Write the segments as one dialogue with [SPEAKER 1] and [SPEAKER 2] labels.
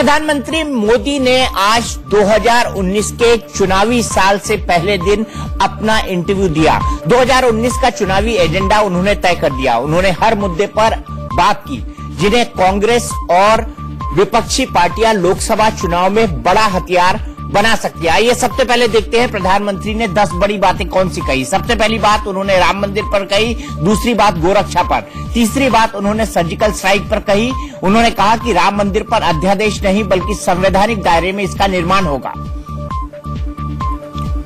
[SPEAKER 1] प्रधानमंत्री मोदी ने आज 2019 के चुनावी साल से पहले दिन अपना इंटरव्यू दिया। 2019 का चुनावी एजेंडा उन्होंने तय कर दिया। उन्होंने हर मुद्दे पर बात की जिन्हें कांग्रेस और विपक्षी पार्टियां लोकसभा चुनाव में बड़ा हथियार बना सकती है। आइए सबसे पहले देखते हैं प्रधानमंत्री ने 10 बड़ी बातें कौन सी कही। सबसे पहली बात उन्होंने राम मंदिर पर कही, दूसरी बात गोरक्षा पर, तीसरी बात उन्होंने सर्जिकल स्ट्राइक पर कही। उन्होंने कहा कि राम मंदिर पर अध्यादेश नहीं बल्कि संवैधानिक दायरे में इसका निर्माण होगा।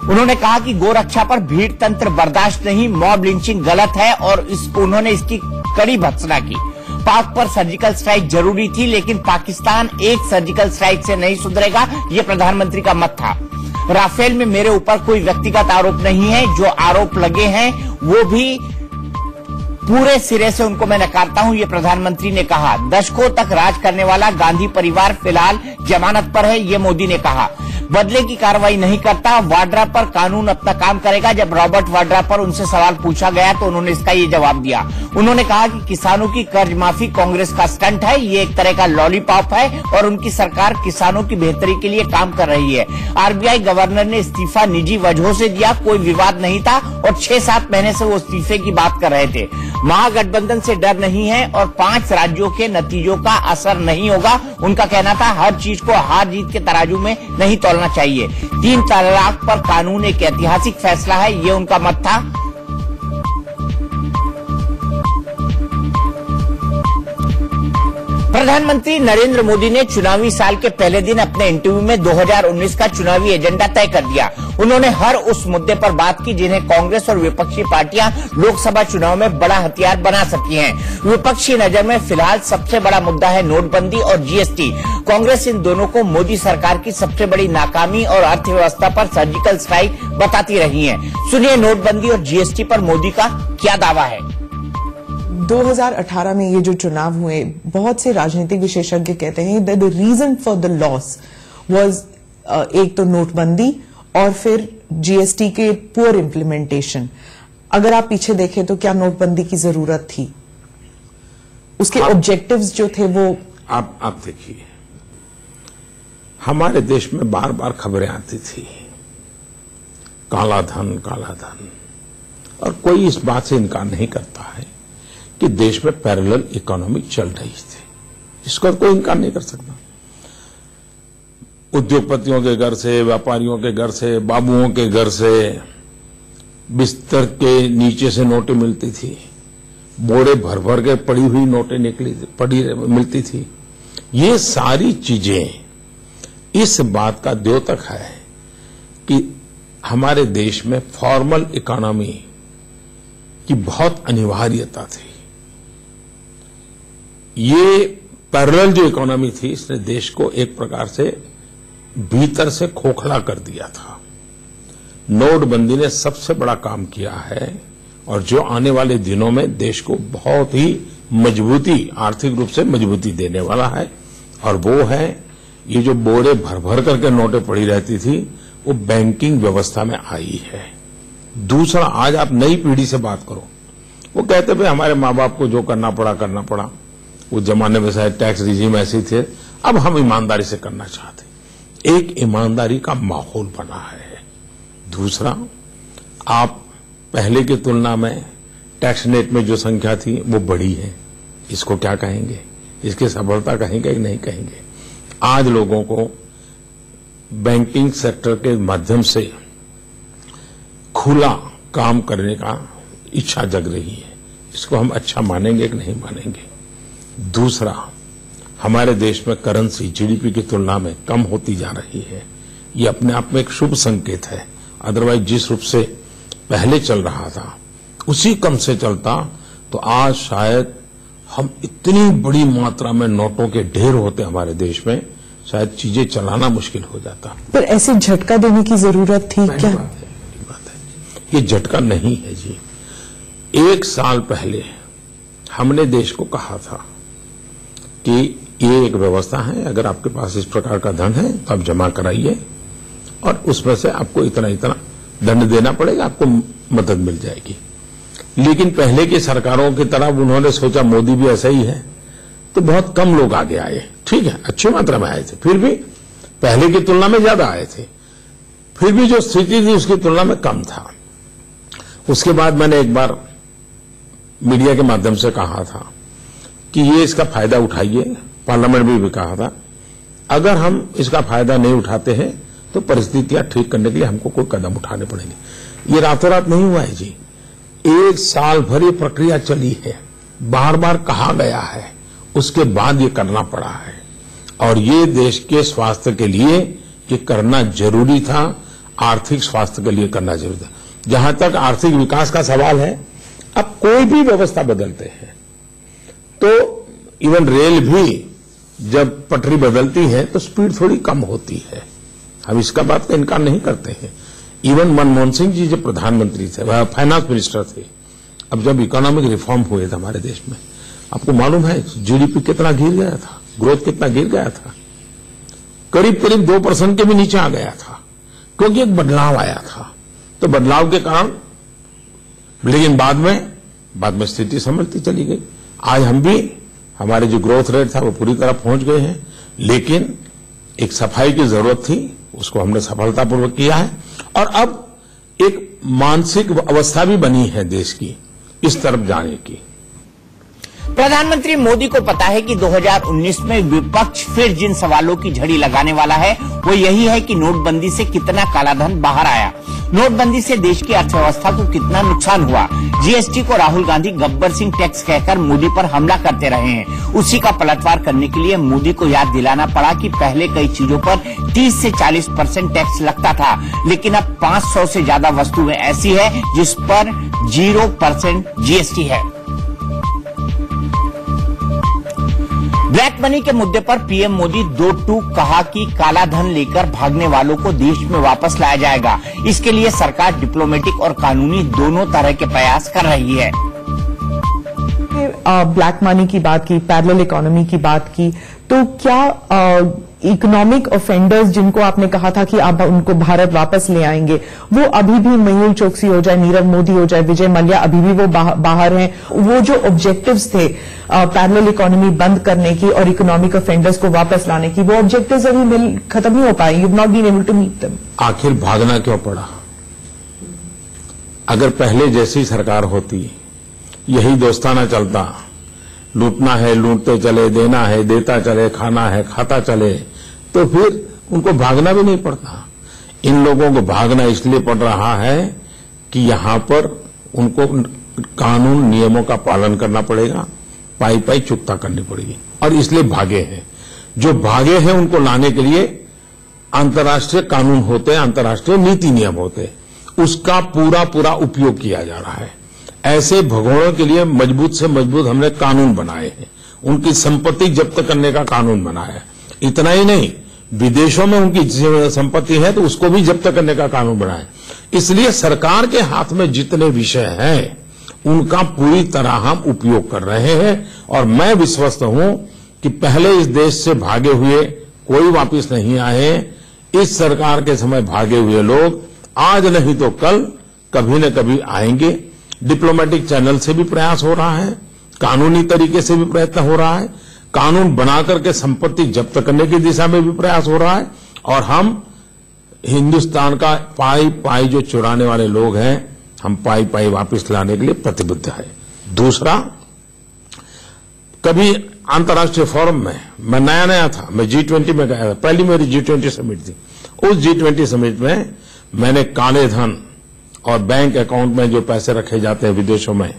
[SPEAKER 1] उन्होंने कहा कि गोरक्षा पर भीड़ तंत्र बर्दाश्त नहीं, मॉब लिंचिंग गलत है और उन्होंने इसकी कड़ी भर्त्सना की। पाक पर सर्जिकल स्ट्राइक जरूरी थी लेकिन पाकिस्तान एक सर्जिकल स्ट्राइक से नहीं सुधरेगा, ये प्रधानमंत्री का मत था। राफेल में मेरे ऊपर कोई व्यक्तिगत आरोप नहीं है, जो आरोप लगे हैं वो भी पूरे सिरे से उनको मैं नकारता हूं, ये प्रधानमंत्री ने कहा। दशकों तक राज करने वाला गांधी परिवार फिलहाल जमानत पर है, ये मोदी ने कहा। बदले की कार्रवाई नहीं करता, वाड्रा पर कानून अपना काम करेगा। जब रॉबर्ट वाड्रा पर उनसे सवाल पूछा गया तो उन्होंने इसका ये जवाब दिया। उन्होंने कहा कि किसानों की कर्ज माफी कांग्रेस का स्टंट है, ये एक तरह का लॉलीपॉप है और उनकी सरकार किसानों की बेहतरी के लिए काम कर रही है। आरबीआई गवर्नर ने इस्तीफा निजी वजहों से दिया, कोई विवाद नहीं था और 6-7 महीने से वो इस्तीफे की बात कर रहे थे। महागठबंधन से डर नहीं है और 5 राज्यों के नतीजों का असर नहीं होगा। उनका कहना था हर चीज को हार जीत के तराजू में नहीं तौलना चाहिए। 3 तलाक पर कानून एक ऐतिहासिक फैसला है, ये उनका मत था। प्रधानमंत्री नरेंद्र मोदी ने चुनावी साल के पहले दिन अपने इंटरव्यू में 2019 का चुनावी एजेंडा तय कर दिया। उन्होंने हर उस मुद्दे पर बात की जिन्हें कांग्रेस और विपक्षी पार्टियां लोकसभा चुनाव में बड़ा हथियार बना सकती हैं। विपक्षी नजर में फिलहाल सबसे बड़ा मुद्दा है नोटबंदी और जीएसटी। कांग्रेस इन दोनों को मोदी सरकार की सबसे बड़ी नाकामी और अर्थव्यवस्था पर सर्जिकल स्ट्राइक बताती रही है। सुनिए नोटबंदी और जीएसटी पर मोदी का क्या दावा है।
[SPEAKER 2] 2018 में ये जो चुनाव हुए, बहुत से राजनीतिक विशेषज्ञ कहते हैं that the reason for the loss was एक तो नोटबंदी और फिर जीएसटी के पुअर इम्प्लीमेंटेशन। अगर आप पीछे देखें तो क्या नोटबंदी की जरूरत थी? उसके ऑब्जेक्टिव्स जो थे वो
[SPEAKER 3] आप देखिए, हमारे देश में बार बार खबरें आती थी काला धन, और कोई इस बात से इनकार नहीं करता है कि देश में पैरेलल इकोनॉमी चल रही थी। इसका कोई इनकार नहीं कर सकता। उद्योगपतियों के घर से, व्यापारियों के घर से, बाबुओं के घर से बिस्तर के नीचे से नोटें मिलती थी, बोरे भर भर के पड़ी हुई नोटें मिलती थी। ये सारी चीजें इस बात का द्योतक है कि हमारे देश में फॉर्मल इकोनॉमी की बहुत अनिवार्यता थी। ये पैरेलल जो इकोनॉमी थी इसने देश को एक प्रकार से भीतर से खोखला कर दिया था। नोटबंदी ने सबसे बड़ा काम किया है और जो आने वाले दिनों में देश को बहुत ही मजबूती, आर्थिक रूप से मजबूती देने वाला है, और वो है ये जो बोरे भर भर करके नोटें पड़ी रहती थी वो बैंकिंग व्यवस्था में आई है। दूसरा, आज आप नई पीढ़ी से बात करो, वो कहते भाई हमारे माँ बाप को जो करना पड़ा। उस जमाने में शायद टैक्स रिजीम ऐसे थे, अब हम ईमानदारी से करना चाहते। एक ईमानदारी का माहौल बना है। दूसरा, आप पहले की तुलना में टैक्स नेट में जो संख्या थी वो बढ़ी है। इसको क्या कहेंगे? इसकी सफलता कहेंगे कि नहीं कहेंगे? आज लोगों को बैंकिंग सेक्टर के माध्यम से खुला काम करने का इच्छा जग रही है। इसको हम अच्छा मानेंगे कि नहीं मानेंगे? दूसरा, हमारे देश में करेंसी जीडीपी की तुलना में कम होती जा रही है। ये अपने आप में एक शुभ संकेत है। अदरवाइज जिस रूप से पहले चल रहा था उसी कम से चलता तो आज शायद हम इतनी बड़ी मात्रा में नोटों के ढेर होते हमारे देश में, शायद चीजें चलाना मुश्किल हो जाता।
[SPEAKER 2] पर ऐसे झटका देने की जरूरत थी क्या?
[SPEAKER 3] बात है, ये झटका नहीं है जी। 1 साल पहले हमने देश को कहा था कि ये एक व्यवस्था है, अगर आपके पास इस प्रकार का धन है तो आप जमा कराइए और उसमें से आपको इतना दंड देना पड़ेगा, आपको मदद मिल जाएगी। लेकिन पहले की सरकारों की तरह उन्होंने सोचा मोदी भी ऐसा ही है, तो बहुत कम लोग आगे आए। ठीक है, अच्छी मात्रा में आए थे, फिर भी पहले की तुलना में ज्यादा आए थे, फिर भी जो स्थिति थी उसकी तुलना में कम था। उसके बाद मैंने एक बार मीडिया के माध्यम से कहा था कि ये इसका फायदा उठाइए, पार्लियामेंट में भी कहा था, अगर हम इसका फायदा नहीं उठाते हैं तो परिस्थितियां ठीक करने के लिए हमको कोई कदम उठाने पड़ेंगे। ये रातों रात नहीं हुआ है जी, 1 साल भर ये प्रक्रिया चली है, बार बार कहा गया है, उसके बाद ये करना पड़ा है और ये देश के स्वास्थ्य के लिए ये करना जरूरी था, आर्थिक स्वास्थ्य के लिए करना जरूरी था। जहां तक आर्थिक विकास का सवाल है, अब कोई भी व्यवस्था बदलते हैं तो इवन रेल भी जब पटरी बदलती है तो स्पीड थोड़ी कम होती है, हम इसका बात का इनकार नहीं करते हैं। इवन मनमोहन सिंह जी जब प्रधानमंत्री थे, वह फाइनेंस मिनिस्टर थे, अब जब इकोनॉमिक रिफॉर्म हुए थे हमारे देश में, आपको मालूम है जीडीपी कितना गिर गया था, ग्रोथ कितना गिर गया था, करीब करीब 2% के भी नीचे आ गया था, क्योंकि एक बदलाव आया था। तो बदलाव के कारण, लेकिन बाद में स्थिति संभलती चली गई। आज हम भी, हमारे जो ग्रोथ रेट था वो पूरी तरह पहुंच गए हैं, लेकिन एक सफाई की जरूरत थी, उसको हमने सफलतापूर्वक किया है और अब एक मानसिक अवस्था भी बनी है देश की इस तरफ जाने की।
[SPEAKER 1] प्रधानमंत्री मोदी को पता है कि 2019 में विपक्ष फिर जिन सवालों की झड़ी लगाने वाला है वो यही है कि नोटबंदी से कितना कालाधन बाहर आया, नोटबंदी से देश की अर्थव्यवस्था को कितना नुकसान हुआ। जीएसटी को राहुल गांधी गब्बर सिंह टैक्स कहकर मोदी पर हमला करते रहे हैं। उसी का पलटवार करने के लिए मोदी को याद दिलाना पड़ा कि पहले कई चीजों पर 30 से 40% टैक्स लगता था, लेकिन अब 500 से ज्यादा वस्तुएं ऐसी है जिस पर 0% जीएसटी है। ब्लैक मनी के मुद्दे पर पीएम मोदी 2 कहा कि काला धन लेकर भागने वालों को देश में वापस लाया जाएगा। इसके लिए सरकार डिप्लोमेटिक और कानूनी दोनों तरह के प्रयास कर रही है।
[SPEAKER 2] ब्लैक मनी की बात की, पैरेलल इकोनॉमी की बात की, तो क्या इकोनॉमिक ऑफेंडर्स जिनको आपने कहा था कि आप उनको भारत वापस ले आएंगे, वो अभी भी मेहुल चोकसी हो जाए, नीरव मोदी हो जाए, विजय मल्ल्या, अभी भी वो बाहर हैं? वो जो ऑब्जेक्टिव्स थे पैरेलल इकोनॉमी बंद करने की और इकोनॉमिक ऑफेंडर्स को वापस लाने की, वो ऑब्जेक्टिव्स अभी खत्म नहीं हो पाए। You not been able to meet them.
[SPEAKER 3] आखिर भागना क्यों पड़ा? अगर पहले जैसी सरकार होती, यही दोस्ताना चलता, लूटना है लूटते चले, देना है देता चले, खाना है खाता चले, तो फिर उनको भागना भी नहीं पड़ता। इन लोगों को भागना इसलिए पड़ रहा है कि यहां पर उनको कानून नियमों का पालन करना पड़ेगा, पाई पाई चुकता करनी पड़ेगी, और इसलिए भागे हैं। जो भागे हैं उनको लाने के लिए अंतर्राष्ट्रीय कानून होते हैं, अंतर्राष्ट्रीय नीति नियम होते हैं, उसका पूरा उपयोग किया जा रहा है। ऐसे भगोड़ों के लिए मजबूत से मजबूत हमने कानून बनाए हैं, उनकी संपत्ति जब्त करने का कानून बनाया है। इतना ही नहीं, विदेशों में उनकी संपत्ति है तो उसको भी जब्त करने का कानून बनाया है। इसलिए सरकार के हाथ में जितने विषय हैं उनका पूरी तरह हम उपयोग कर रहे हैं, और मैं विश्वस्त हूं कि पहले इस देश से भागे हुए कोई वापिस नहीं आए। इस सरकार के समय भागे हुए लोग आज नहीं तो कल कभी न कभी आएंगे। डिप्लोमेटिक चैनल से भी प्रयास हो रहा है, कानूनी तरीके से भी प्रयत्न हो रहा है, कानून बनाकर के संपत्ति जब्त करने की दिशा में भी प्रयास हो रहा है, और हम हिंदुस्तान का पाई पाई जो चुराने वाले लोग हैं, हम पाई पाई वापस लाने के लिए प्रतिबद्ध है। दूसरा, कभी अंतर्राष्ट्रीय फोरम में मैं नया था, मैं G20 में गया था, पहली मेरी G20 समिट थी। उस G20 समिट में मैंने काले धन और बैंक अकाउंट में जो पैसे रखे जाते हैं विदेशों में,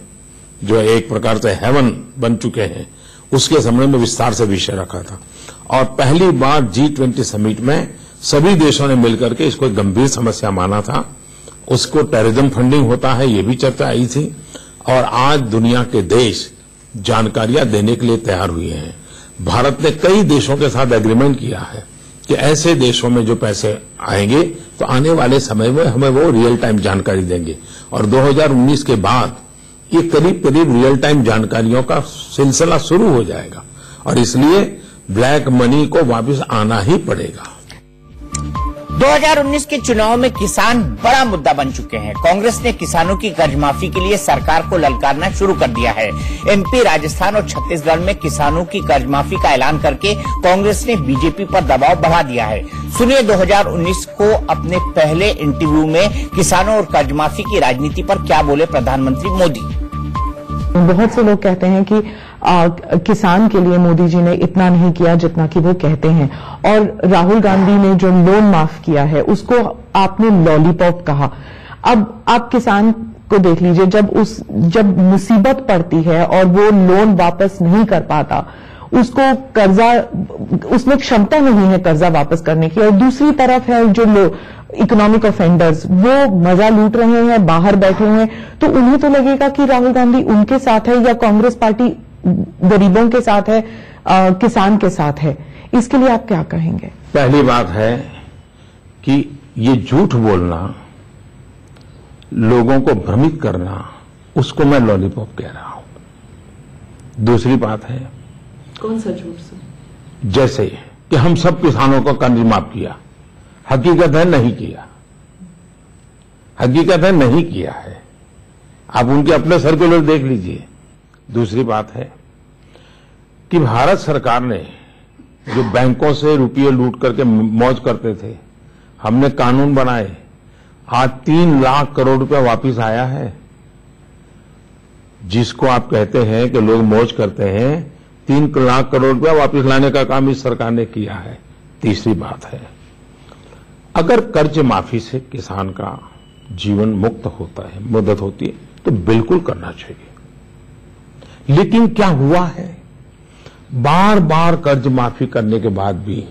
[SPEAKER 3] जो एक प्रकार से हेवन बन चुके हैं, उसके संबंध में विस्तार से विषय रखा था। और पहली बार G20 समिट में सभी देशों ने मिलकर के इसको एक गंभीर समस्या माना था। उसको टेररिज्म फंडिंग होता है, ये भी चर्चा आई थी, और आज दुनिया के देश जानकारियां देने के लिए तैयार हुए हैं। भारत ने कई देशों के साथ एग्रीमेंट किया है कि ऐसे देशों में जो पैसे आएंगे तो आने वाले समय में हमें वो रियल टाइम जानकारी देंगे, और 2019 के बाद ये करीब करीब रियल टाइम जानकारियों का सिलसिला शुरू हो जाएगा, और इसलिए ब्लैक मनी को वापस आना ही पड़ेगा।
[SPEAKER 1] 2019 के चुनाव में किसान बड़ा मुद्दा बन चुके हैं। कांग्रेस ने किसानों की कर्ज माफी के लिए सरकार को ललकारना शुरू कर दिया है। एमपी, राजस्थान और छत्तीसगढ़ में किसानों की कर्ज माफी का ऐलान करके कांग्रेस ने बीजेपी पर दबाव बढ़ा दिया है। सुनिए 2019 को अपने पहले इंटरव्यू में किसानों और कर्ज माफी की राजनीति पर क्या बोले प्रधानमंत्री मोदी।
[SPEAKER 2] बहुत से लोग कहते हैं कि किसान के लिए मोदी जी ने इतना नहीं किया जितना कि वो कहते हैं, और राहुल गांधी ने जो लोन माफ किया है उसको आपने लॉलीपॉप कहा। अब आप किसान को देख लीजिए, जब मुसीबत पड़ती है और वो लोन वापस नहीं कर पाता, उसको कर्जा, उसमें क्षमता नहीं है कर्जा वापस करने की, और दूसरी तरफ है जो इकोनॉमिक ऑफेंडर्स, वो मजा लूट रहे हैं, बाहर बैठे हुए हैं, तो उन्हें तो लगेगा कि राहुल गांधी उनके साथ है या कांग्रेस पार्टी गरीबों के साथ है, किसान के साथ है। इसके लिए आप क्या कहेंगे?
[SPEAKER 3] पहली बात है कि ये झूठ बोलना, लोगों को भ्रमित करना, उसको मैं लॉलीपॉप कह रहा हूं। दूसरी बात है,
[SPEAKER 2] कौन सा झूठ से?
[SPEAKER 3] जैसे कि हम सब किसानों को कर्ज माफ किया, हकीकत है नहीं किया, हकीकत है नहीं किया है। आप उनके अपने सर्कुलर देख लीजिए। दूसरी बात है कि भारत सरकार ने जो बैंकों से रुपये लूट करके मौज करते थे, हमने कानून बनाए, आज 3 लाख करोड़ रुपया वापस आया है। जिसको आप कहते हैं कि लोग मौज करते हैं, 3 लाख करोड़ रुपया वापस लाने का काम इस सरकार ने किया है। तीसरी बात है, अगर कर्ज माफी से किसान का जीवन मुक्त होता है, मदद होती है, तो बिल्कुल करना चाहिए। लेकिन क्या हुआ है, बार बार कर्ज माफी करने के बाद भी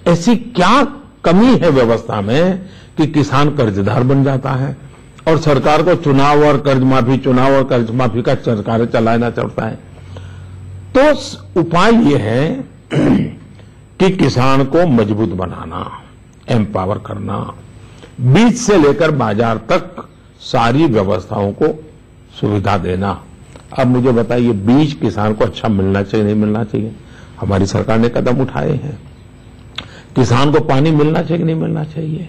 [SPEAKER 3] ऐसी क्या कमी है व्यवस्था में कि किसान कर्जदार बन जाता है और सरकार को चुनाव और कर्ज माफी का सरकार चलाना चलता है। तो उपाय ये है कि किसान को मजबूत बनाना, एम्पावर करना, बीज से लेकर बाजार तक सारी व्यवस्थाओं को सुविधा देना। अब मुझे बताइए, बीज किसान को अच्छा मिलना चाहिए नहीं मिलना चाहिए? हमारी सरकार ने कदम उठाए हैं। किसान को पानी मिलना चाहिए नहीं मिलना चाहिए?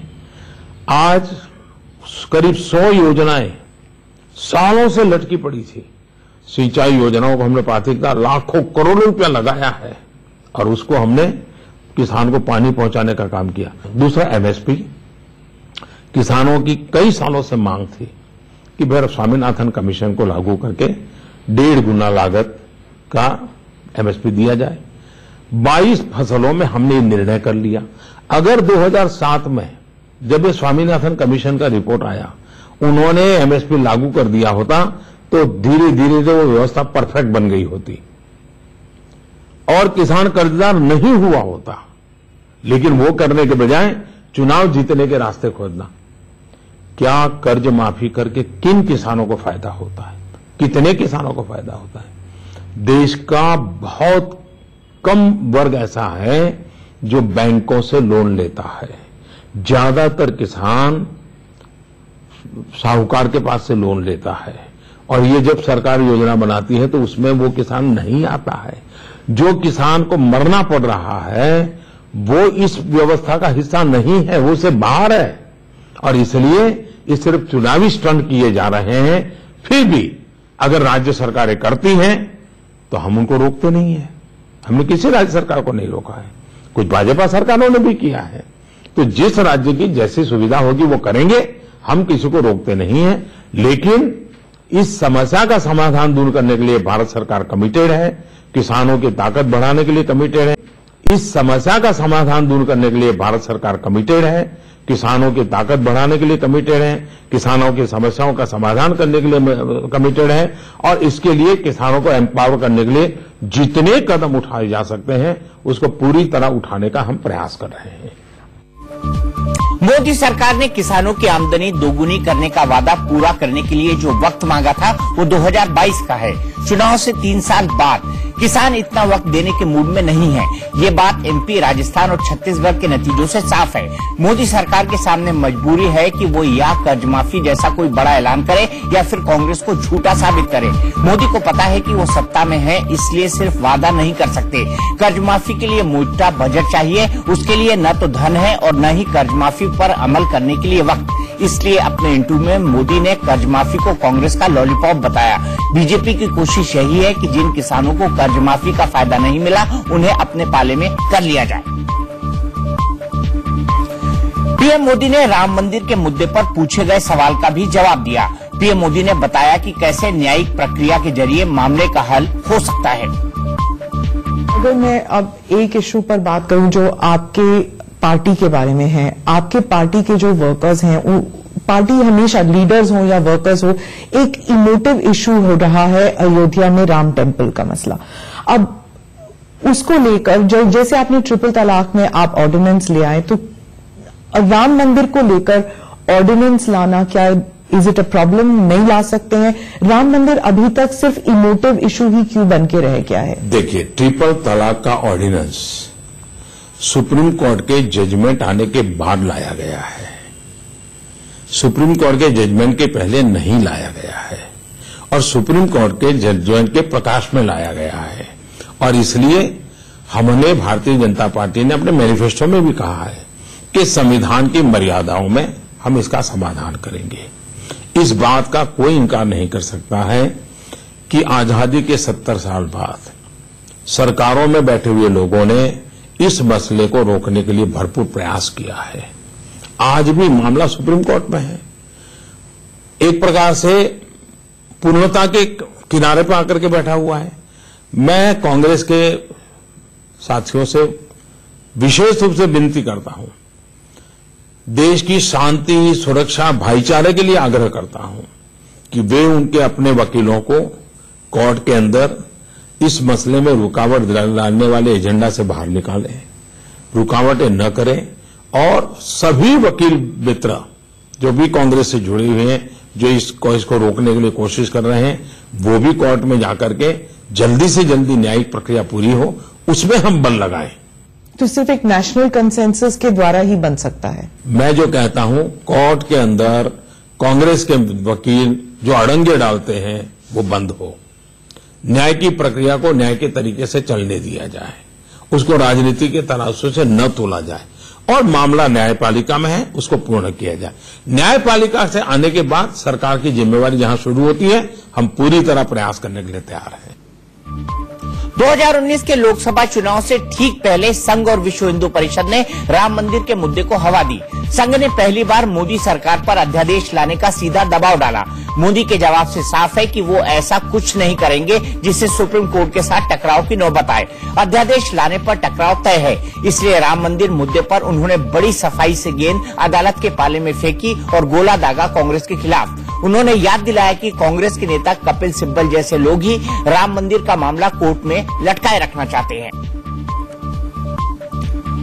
[SPEAKER 3] आज करीब 100 योजनाएं सालों से लटकी पड़ी थी। सिंचाई योजनाओं को हमने प्राथमिकता, लाखों करोड़ों रुपया लगाया है और उसको हमने किसान को पानी पहुंचाने का काम किया। दूसरा, एमएसपी, किसानों की कई सालों से मांग थी कि भाई स्वामीनाथन कमीशन को लागू करके 1.5 गुना लागत का एमएसपी दिया जाए। 22 फसलों में हमने ये निर्णय कर लिया। अगर 2007 में जब ये स्वामीनाथन कमीशन का रिपोर्ट आया, उन्होंने एमएसपी लागू कर दिया होता तो धीरे धीरे जो वो व्यवस्था परफेक्ट बन गई होती और किसान कर्जदार नहीं हुआ होता। लेकिन वो करने के बजाय चुनाव जीतने के रास्ते खोजना। क्या कर्ज माफी करके किन किसानों को फायदा होता है, कितने किसानों को फायदा होता है? देश का बहुत कम वर्ग ऐसा है जो बैंकों से लोन लेता है। ज्यादातर किसान साहूकार के पास से लोन लेता है और ये जब सरकार योजना बनाती है तो उसमें वो किसान नहीं आता है। जो किसान को मरना पड़ रहा है वो इस व्यवस्था का हिस्सा नहीं है, वो उससे बाहर है। और इसलिए ये सिर्फ चुनावी स्टंट किए जा रहे हैं। फिर भी अगर राज्य सरकारें करती हैं तो हम उनको रोकते नहीं है। हमने किसी राज्य सरकार को नहीं रोका है, कुछ भाजपा सरकारों ने भी किया है। तो जिस राज्य की जैसी सुविधा होगी वो करेंगे, हम किसी को रोकते नहीं है। लेकिन इस समस्या का समाधान दूर करने के लिए भारत सरकार कमिटेड है, किसानों की ताकत बढ़ाने के लिए कमिटेड है। इस समस्या का समाधान दूर करने के लिए भारत सरकार कमिटेड है, किसानों की ताकत बढ़ाने के लिए कमिटेड है, किसानों की समस्याओं का समाधान करने के लिए कमिटेड है और इसके लिए किसानों को एम्पावर करने के लिए जितने कदम उठाए जा सकते हैं उसको पूरी तरह उठाने का हम प्रयास कर रहे हैं।
[SPEAKER 1] मोदी सरकार ने किसानों की आमदनी दोगुनी करने का वादा पूरा करने के लिए जो वक्त मांगा था वो 2022 का है। चुनाव से 3 साल बाद किसान इतना वक्त देने के मूड में नहीं है। ये बात एमपी, राजस्थान और छत्तीसगढ़ के नतीजों से साफ है। मोदी सरकार के सामने मजबूरी है कि वो या कर्ज माफी जैसा कोई बड़ा ऐलान करे या फिर कांग्रेस को झूठा साबित करे। मोदी को पता है कि वो सत्ता में है, इसलिए सिर्फ वादा नहीं कर सकते। कर्ज माफी के लिए मोटा बजट चाहिए, उसके लिए न तो धन है और न ही कर्ज माफी पर अमल करने के लिए वक्त। इसलिए अपने इंटरव्यू में मोदी ने कर्ज माफी को कांग्रेस का लॉलीपॉप बताया। बीजेपी की कोशिश यही है कि जिन किसानों को कर्ज माफी का फायदा नहीं मिला, उन्हें अपने पाले में कर लिया जाए। पीएम मोदी ने राम मंदिर के मुद्दे पर पूछे गए सवाल का भी जवाब दिया। पीएम मोदी ने बताया कि कैसे न्यायिक प्रक्रिया के जरिए मामले का हल हो सकता है।
[SPEAKER 2] अगर मैं अब एक इशू पर बात करूं जो आपके पार्टी के बारे में है, आपके पार्टी के जो वर्कर्स हैं, पार्टी हमेशा लीडर्स हो या वर्कर्स हो, एक इमोटिव इशू हो रहा है अयोध्या में राम टेम्पल का मसला। अब उसको लेकर जैसे आपने ट्रिपल तलाक में आप ऑर्डिनेंस ले आए, तो राम मंदिर को लेकर ऑर्डिनेंस लाना क्या इज इट अ प्रॉब्लम? नहीं ला सकते हैं? राम मंदिर अभी तक सिर्फ इमोटिव इशू ही क्यों बन के रह गया है?
[SPEAKER 3] देखिए, ट्रिपल तलाक का ऑर्डिनेंस सुप्रीम कोर्ट के जजमेंट आने के बाद लाया गया है। सुप्रीम कोर्ट के जजमेंट के पहले नहीं लाया गया है और सुप्रीम कोर्ट के जजमेंट के प्रकाश में लाया गया है। और इसलिए हमने, भारतीय जनता पार्टी ने अपने मैनिफेस्टो में भी कहा है कि संविधान की मर्यादाओं में हम इसका समाधान करेंगे। इस बात का कोई इनकार नहीं कर सकता है कि आजादी के 70 साल बाद सरकारों में बैठे हुए लोगों ने इस मसले को रोकने के लिए भरपूर प्रयास किया है। आज भी मामला सुप्रीम कोर्ट में है। एक प्रकार से पूर्णता के किनारे पर आकर के बैठा हुआ है। मैं कांग्रेस के साथियों से विशेष रूप से विनती करता हूं, देश की शांति, सुरक्षा, भाईचारे के लिए आग्रह करता हूं कि वे उनके अपने वकीलों को कोर्ट के अंदर इस मसले में रुकावट डालने वाले एजेंडा से बाहर निकालें, रुकावटें न करें और सभी वकील मित्र जो भी कांग्रेस से जुड़े हुए हैं, जो इसको रोकने के लिए कोशिश कर रहे हैं, वो भी कोर्ट में जाकर के जल्दी से जल्दी न्यायिक प्रक्रिया पूरी हो, उसमें हम बल लगाएं।
[SPEAKER 2] तो सिर्फ एक नेशनल कंसेंसस के द्वारा ही बन सकता है?
[SPEAKER 3] मैं जो कहता हूं, कोर्ट के अंदर कांग्रेस के वकील जो अड़ंगे डालते हैं वो बंद हो, न्याय की प्रक्रिया को न्याय के तरीके से चलने दिया जाए, उसको राजनीति के तराजू से न तोला जाए और मामला न्यायपालिका में है उसको पूर्ण किया जाए। न्यायपालिका से आने के बाद सरकार की जिम्मेवारी जहां शुरू होती है, हम पूरी तरह प्रयास करने के लिए तैयार हैं।
[SPEAKER 1] 2019 के लोकसभा चुनाव से ठीक पहले संघ और विश्व हिंदू परिषद ने राम मंदिर के मुद्दे को हवा दी। संघ ने पहली बार मोदी सरकार पर अध्यादेश लाने का सीधा दबाव डाला। मोदी के जवाब से साफ है कि वो ऐसा कुछ नहीं करेंगे जिससे सुप्रीम कोर्ट के साथ टकराव की नौबत आए। अध्यादेश लाने पर टकराव तय है, इसलिए राम मंदिर मुद्दे पर उन्होंने बड़ी सफाई से गेंद अदालत के पाले में फेंकी और गोला दागा कांग्रेस के खिलाफ। उन्होंने याद दिलाया कि कांग्रेस के नेता कपिल सिब्बल जैसे लोग ही राम मंदिर का मामला कोर्ट में लटकाए रखना चाहते हैं।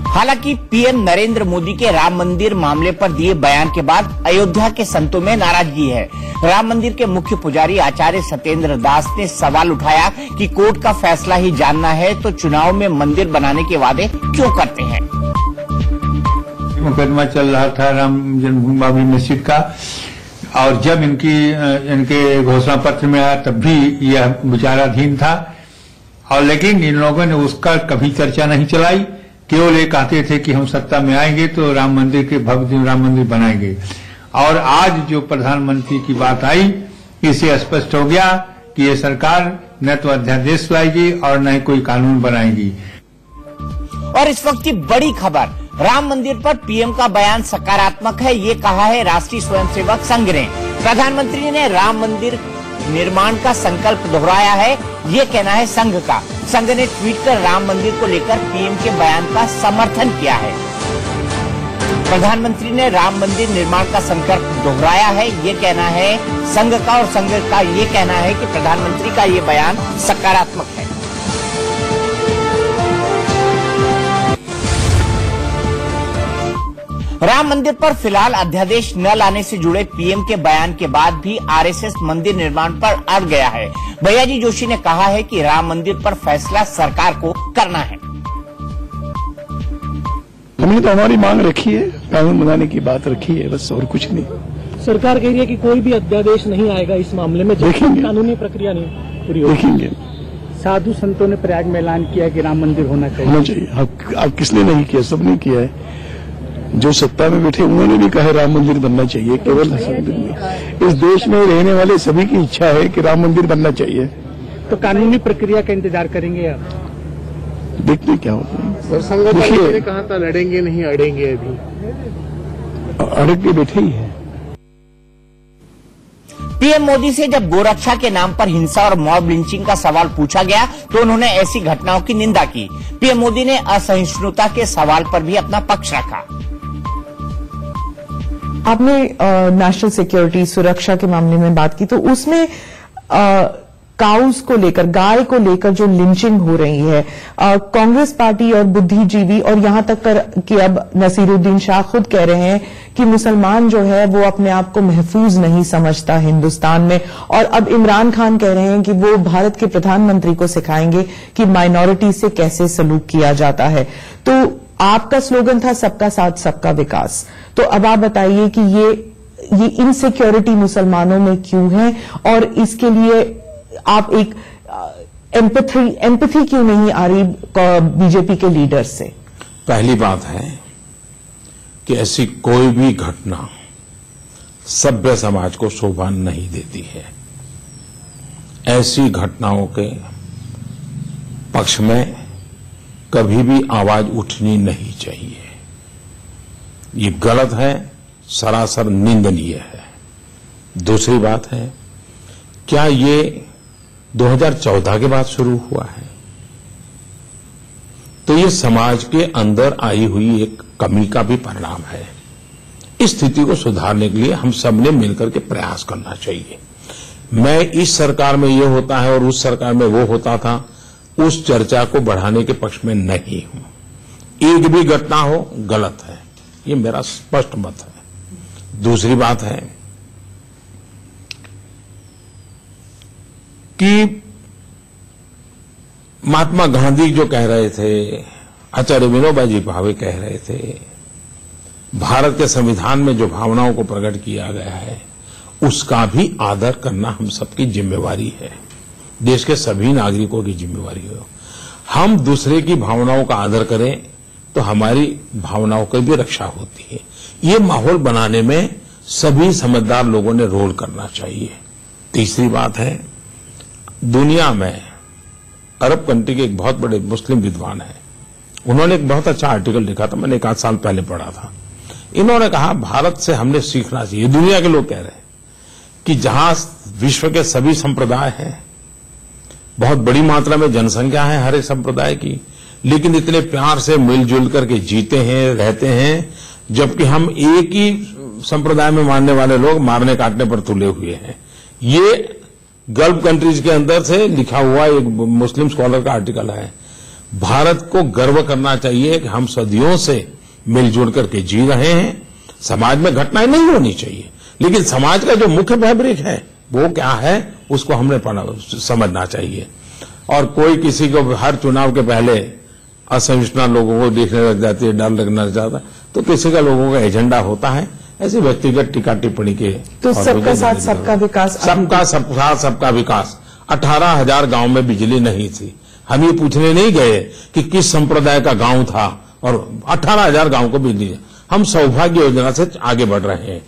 [SPEAKER 1] हालांकि पीएम नरेंद्र मोदी के राम मंदिर मामले पर दिए बयान के बाद अयोध्या के संतों में नाराजगी है। राम मंदिर के मुख्य पुजारी आचार्य सत्येंद्र दास ने सवाल उठाया कि कोर्ट का फैसला ही जानना है तो चुनाव में मंदिर बनाने के वादे क्यों करते हैं।
[SPEAKER 4] मुकदमा चल रहा था राम जन्मभूमि बाबरी मस्जिद का, और जब इनके घोषणा पत्र में आया तब भी यह विचाराधीन था, और लेकिन इन लोगों ने उसका कभी चर्चा नहीं चलाई। केवल ये कहते थे कि हम सत्ता में आएंगे तो राम मंदिर के भव्य राम मंदिर बनाएंगे। और आज जो प्रधानमंत्री की बात आई, इससे स्पष्ट हो गया कि ये सरकार न तो अध्यादेश लाएगी और न ही कोई कानून बनाएगी।
[SPEAKER 1] और इस वक्त की बड़ी खबर, राम मंदिर पर पीएम का बयान सकारात्मक है, ये कहा है राष्ट्रीय स्वयंसेवक संघ ने। प्रधानमंत्री ने राम मंदिर निर्माण का संकल्प दोहराया है, ये कहना है संघ का। संघ ने ट्वीट कर राम मंदिर को लेकर पीएम के बयान का समर्थन किया है। प्रधानमंत्री ने राम मंदिर निर्माण का संकल्प दोहराया है, ये कहना है संघ का, और संघ का ये कहना है कि प्रधानमंत्री का ये बयान सकारात्मक है। राम मंदिर पर फिलहाल अध्यादेश न लाने से जुड़े पीएम के बयान के बाद भी आरएसएस मंदिर निर्माण पर अड़ गया है। भैयाजी जोशी ने कहा है कि राम मंदिर पर फैसला सरकार को करना है।
[SPEAKER 5] हमने तो हमारी मांग रखी है, कानून बनाने की बात रखी है, बस और कुछ नहीं।
[SPEAKER 6] सरकार कह रही है कि कोई भी अध्यादेश नहीं आएगा इस मामले में,
[SPEAKER 5] देखेंगे,
[SPEAKER 6] कानूनी प्रक्रिया नहीं पूरी होगी।
[SPEAKER 5] देखेंगे।
[SPEAKER 6] साधु संतों ने प्रयाग में ऐलान किया कि राम मंदिर होना चाहिए।
[SPEAKER 5] अब किसने नहीं किया, सबने किया है। जो सत्ता में बैठे उन्होंने भी कहा राम मंदिर बनना चाहिए। केवल इस देश में रहने वाले सभी की इच्छा है कि राम मंदिर बनना चाहिए।
[SPEAKER 6] तो कानूनी प्रक्रिया का इंतजार करेंगे आप?
[SPEAKER 5] देखते क्या होता है।
[SPEAKER 6] संघ ने कहा था लड़ेंगे नहीं अड़ेंगे, अभी
[SPEAKER 5] अड़क के बैठे ही है।
[SPEAKER 1] पीएम मोदी से जब गोरक्षा के नाम पर हिंसा और मॉब लिंचिंग का सवाल पूछा गया तो उन्होंने ऐसी घटनाओं की निंदा की। पीएम मोदी ने असहिष्णुता के सवाल पर भी अपना पक्ष रखा।
[SPEAKER 2] आपने नेशनल सिक्योरिटी सुरक्षा के मामले में बात की, तो उसमें काउस को लेकर, गाय को लेकर जो लिंचिंग हो रही है, कांग्रेस पार्टी और बुद्धिजीवी और यहां तक कि अब नसीरुद्दीन शाह खुद कह रहे हैं कि मुसलमान जो है वो अपने आप को महफूज नहीं समझता हिंदुस्तान में, और अब इमरान खान कह रहे हैं कि वो भारत के प्रधानमंत्री को सिखाएंगे कि माइनॉरिटी से कैसे सलूक किया जाता है। तो आपका स्लोगन था सबका साथ सबका विकास, तो अब आप बताइए कि ये इनसिक्योरिटी मुसलमानों में क्यों है, और इसके लिए आप एक एम्पैथी क्यों नहीं आ रही बीजेपी के लीडर से?
[SPEAKER 3] पहली बात है कि ऐसी कोई भी घटना सभ्य समाज को शोभा नहीं देती है। ऐसी घटनाओं के पक्ष में कभी भी आवाज उठनी नहीं चाहिए। ये गलत है, सरासर निंदनीय है। दूसरी बात है, क्या ये 2014 के बाद शुरू हुआ है? तो ये समाज के अंदर आई हुई एक कमी का भी परिणाम है। इस स्थिति को सुधारने के लिए हम सब ने मिलकर के प्रयास करना चाहिए। मैं इस सरकार में ये होता है और उस सरकार में वो होता था, उस चर्चा को बढ़ाने के पक्ष में नहीं हूं। एक भी घटना हो गलत है, ये मेरा स्पष्ट मत है। दूसरी बात है कि महात्मा गांधी जो कह रहे थे, आचार्य विनोबा जी भावे कह रहे थे, भारत के संविधान में जो भावनाओं को प्रकट किया गया है उसका भी आदर करना हम सबकी जिम्मेवारी है। देश के सभी नागरिकों की जिम्मेवारी हो। हम दूसरे की भावनाओं का आदर करें तो हमारी भावनाओं की भी रक्षा होती है। ये माहौल बनाने में सभी समझदार लोगों ने रोल करना चाहिए। तीसरी बात है, दुनिया में अरब कंट्री के एक बहुत बड़े मुस्लिम विद्वान हैं, उन्होंने एक बहुत अच्छा आर्टिकल लिखा था, मैंने 1 साल पहले पढ़ा था। इन्होंने कहा भारत से हमने सीखना चाहिए। दुनिया के लोग कह रहे हैं कि जहां विश्व के सभी संप्रदाय हैं, बहुत बड़ी मात्रा में जनसंख्या है हर एक संप्रदाय की, लेकिन इतने प्यार से मिलजुल करके जीते हैं, रहते हैं, जबकि हम एक ही संप्रदाय में मानने वाले लोग मारने काटने पर तुले हुए हैं। ये गल्फ कंट्रीज के अंदर से लिखा हुआ एक मुस्लिम स्कॉलर का आर्टिकल है। भारत को गर्व करना चाहिए कि हम सदियों से मिलजुल करके जी रहे हैं। समाज में घटनाएं नहीं होनी चाहिए, लेकिन समाज का जो मुख्य फैब्रिक है वो क्या है उसको हमने समझना चाहिए। और कोई किसी को हर चुनाव के पहले असहिष्णुता लोगों को देखने लग जाती है, डर लगना लग जाता है, तो किसी का लोगों का एजेंडा होता है। ऐसी व्यक्तिगत टीका टिप्पणी के
[SPEAKER 2] तो सबका साथ सबका विकास,
[SPEAKER 3] सबका साथ सबका विकास। 18,000 गांव में बिजली नहीं थी। हम ये पूछने नहीं गए कि किस संप्रदाय का गांव था और 18,000 गांव को बिजली। हम सौभाग्य योजना से आगे बढ़ रहे हैं।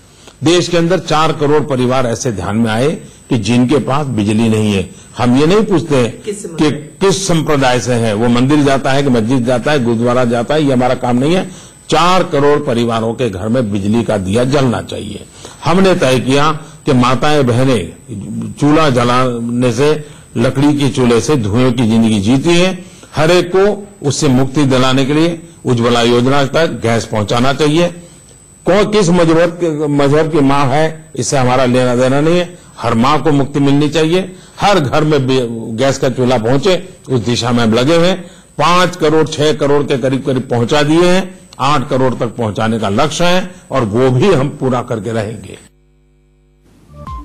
[SPEAKER 3] देश के अंदर 4 करोड़ परिवार ऐसे ध्यान में आए कि जिनके पास बिजली नहीं है। हम ये नहीं पूछते कि किस संप्रदाय से है, वो मंदिर जाता है कि मस्जिद जाता है, गुरुद्वारा जाता है, ये हमारा काम नहीं है। 4 करोड़ परिवारों के घर में बिजली का दिया जलना चाहिए। हमने तय किया कि माताएं बहनें चूल्हा जलाने से, लकड़ी के चूल्हे से धुएं की जिंदगी जीती है। हर एक को उससे मुक्ति दिलाने के लिए उज्ज्वला योजना तक गैस पहुंचाना चाहिए। कौन किस मजहब की मां है इससे हमारा लेना देना नहीं है। हर मां को मुक्ति मिलनी चाहिए। हर घर में गैस का चूल्हा पहुंचे, उस दिशा में हम लगे हुए। 5 करोड़ 6 करोड़ के करीब पहुंचा दिए हैं। 8 करोड़ तक पहुंचाने का लक्ष्य है और वो भी हम पूरा करके रहेंगे।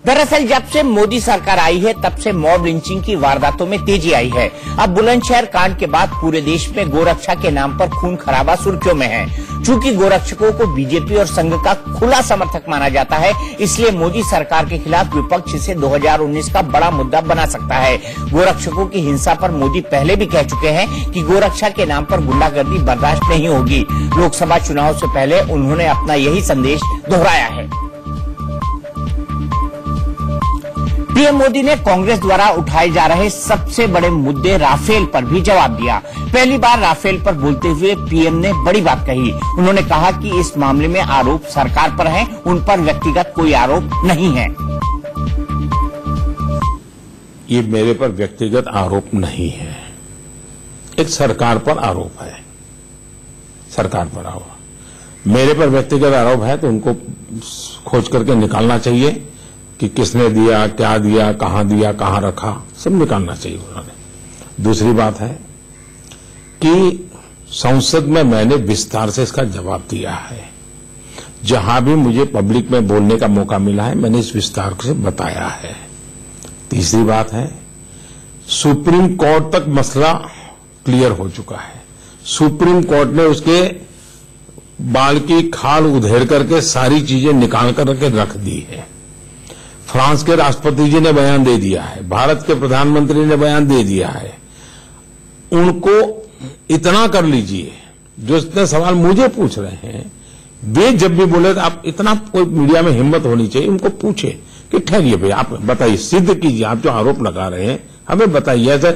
[SPEAKER 1] दरअसल जब से मोदी सरकार आई है तब से मॉब लिंचिंग की वारदातों में तेजी आई है। अब बुलंदशहर कांड के बाद पूरे देश में गोरक्षा के नाम पर खून खराबा सुर्खियों में है। चूंकि गोरक्षकों को बीजेपी और संघ का खुला समर्थक माना जाता है, इसलिए मोदी सरकार के खिलाफ विपक्ष इसे 2019 का बड़ा मुद्दा बना सकता है। गोरक्षकों की हिंसा पर मोदी पहले भी कह चुके हैं कि गोरक्षा के नाम पर गुंडागर्दी बर्दाश्त नहीं होगी। लोकसभा चुनाव से पहले उन्होंने अपना यही संदेश दोहराया है। पीएम मोदी ने कांग्रेस द्वारा उठाए जा रहे सबसे बड़े मुद्दे राफेल पर भी जवाब दिया। पहली बार राफेल पर बोलते हुए पीएम ने बड़ी बात कही। उन्होंने कहा कि इस मामले में आरोप सरकार पर हैं, उन पर व्यक्तिगत कोई आरोप नहीं है।
[SPEAKER 3] ये मेरे पर व्यक्तिगत आरोप नहीं है, एक सरकार पर आरोप है। सरकार पर आरोप, मेरे पर व्यक्तिगत आरोप है तो उनको खोज करके निकालना चाहिए कि किसने दिया, क्या दिया, कहां रखा, सब निकालना चाहिए उन्होंने। दूसरी बात है कि संसद में मैंने विस्तार से इसका जवाब दिया है। जहां भी मुझे पब्लिक में बोलने का मौका मिला है मैंने इस विस्तार से बताया है। तीसरी बात है, सुप्रीम कोर्ट तक मसला क्लियर हो चुका है। सुप्रीम कोर्ट ने उसके बाल की खाल उधेड़ करके सारी चीजें निकाल करके रख दी है। फ्रांस के राष्ट्रपति जी ने बयान दे दिया है, भारत के प्रधानमंत्री ने बयान दे दिया है। उनको इतना कर लीजिए, जो इतने सवाल मुझे पूछ रहे हैं, वे जब भी बोले तो आप इतना कोई मीडिया में हिम्मत होनी चाहिए, उनको पूछे कि ठहरिए भाई, आप बताइए, सिद्ध कीजिए, आप जो आरोप लगा रहे हैं हमें बताइए। ऐसे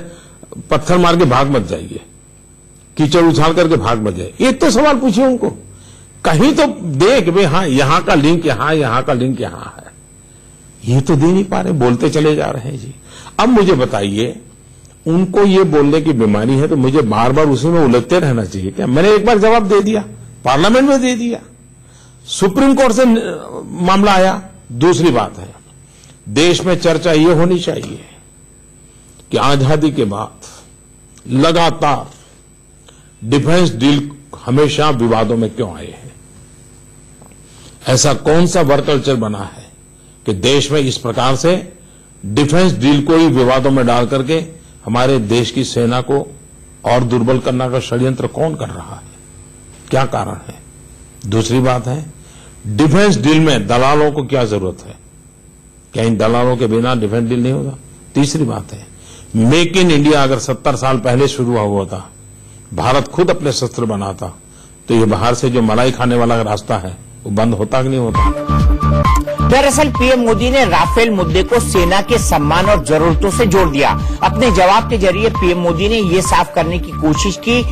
[SPEAKER 3] पत्थर मार के भाग मत जाइए, कीचड़ उछाल करके भाग मत जाइए। एक तो सवाल पूछिए उनको, कहीं तो देख भाई, हाँ यहां का लिंक यहां का लिंक यहां है। ये तो दे नहीं पा रहे, बोलते चले जा रहे हैं जी। अब मुझे बताइए, उनको ये बोलने की बीमारी है तो मुझे बार बार उसी में उलझते रहना चाहिए क्या? मैंने एक बार जवाब दे दिया, पार्लियामेंट में दे दिया, सुप्रीम कोर्ट से मामला आया। दूसरी बात है, देश में चर्चा ये होनी चाहिए कि आजादी के बाद लगातार डिफेंस डील हमेशा विवादों में क्यों आए हैं? ऐसा कौन सा वर्क कल्चर बना है कि देश में इस प्रकार से डिफेंस डील को ही विवादों में डाल करके हमारे देश की सेना को और दुर्बल करने का षड्यंत्र कौन कर रहा है? क्या कारण है? दूसरी बात है, डिफेंस डील में दलालों को क्या जरूरत है? क्या इन दलालों के बिना डिफेंस डील नहीं होगा? तीसरी बात है, मेक इन इंडिया अगर 70 साल पहले शुरू हुआ था, भारत खुद अपने शस्त्र बनाता, तो ये बाहर से जो मलाई खाने वाला रास्ता है वो बंद होता कि नहीं होता?
[SPEAKER 1] दरअसल पीएम मोदी ने राफेल मुद्दे को सेना के सम्मान और जरूरतों से जोड़ दिया। अपने जवाब के जरिए पीएम मोदी ने ये साफ करने की कोशिश की